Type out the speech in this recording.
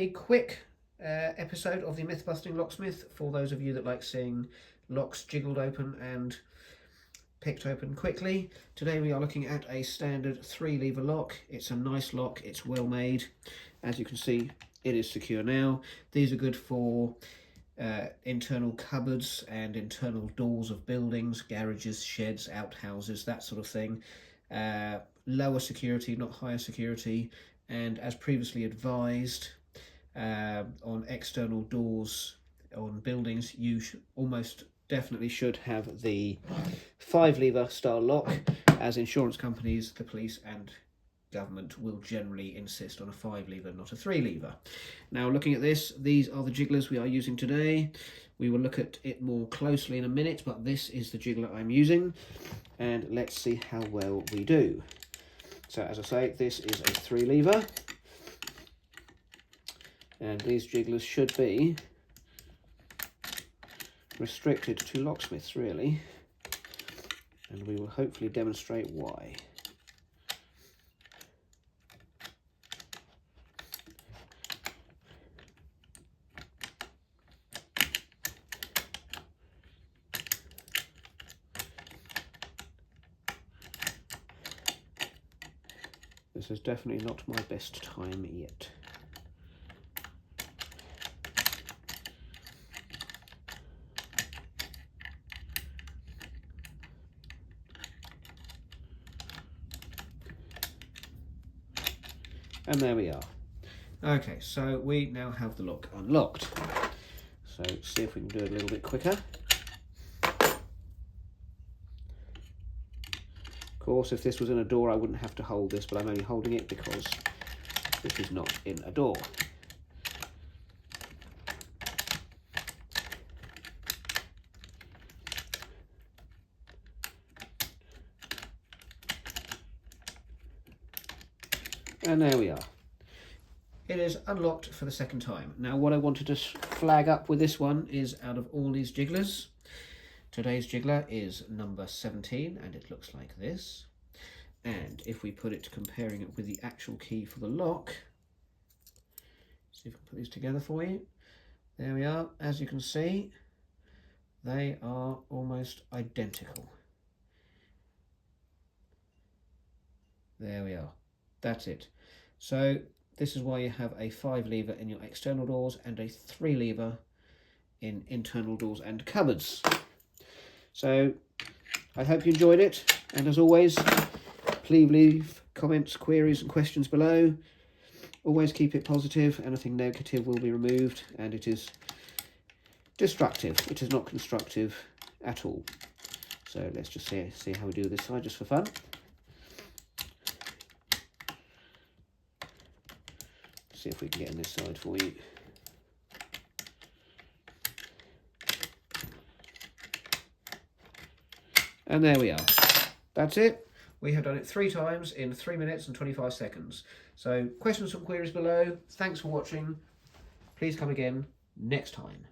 a quick episode of the Myth-busting Locksmith for those of you that like seeing locks jiggled open and picked open quickly. Today we are looking at a standard 3-lever lock. It's a nice lock, it's well made. As you can see, it is secure now. These are good for internal cupboards and internal doors of buildings, garages, sheds, outhouses, that sort of thing. Lower security, not higher security, and as previously advised, on external doors on buildings, you almost definitely should have the 5-lever style lock, as insurance companies, the police and government will generally insist on a 5-lever, not a 3-lever. Now, looking at this, these are the jigglers we are using today. We will look at it more closely in a minute, but this is the jiggler I'm using, and let's see how well we do. So, as I say, this is a 3-lever, and these jigglers should be restricted to locksmiths, really, and we will hopefully demonstrate why. This is definitely not my best time yet. And there we are. Okay, so we now have the lock unlocked. So see if we can do it a little bit quicker. Of course, if this was in a door, I wouldn't have to hold this, but I'm only holding it because this is not in a door. And there we are. It is unlocked for the second time. Now, what I wanted to flag up with this one is, out of all these jigglers, today's jiggler is number 17, and it looks like this. And if we put it, comparing it with the actual key for the lock, see if I can put these together for you. There we are. As you can see, they are almost identical. There we are. That's it. So this is why you have a 5-lever in your external doors and a 3-lever in internal doors and cupboards. So I hope you enjoyed it, and as always, please leave comments, queries and questions below. Always keep it positive. Anything negative will be removed, and it is destructive. It is not constructive at all. So let's just see how we do this side, just for fun. See if we can get on this side for you. And there we are. That's it. We have done it 3 times in 3 minutes and 25 seconds. So questions and queries below. Thanks for watching. Please come again next time.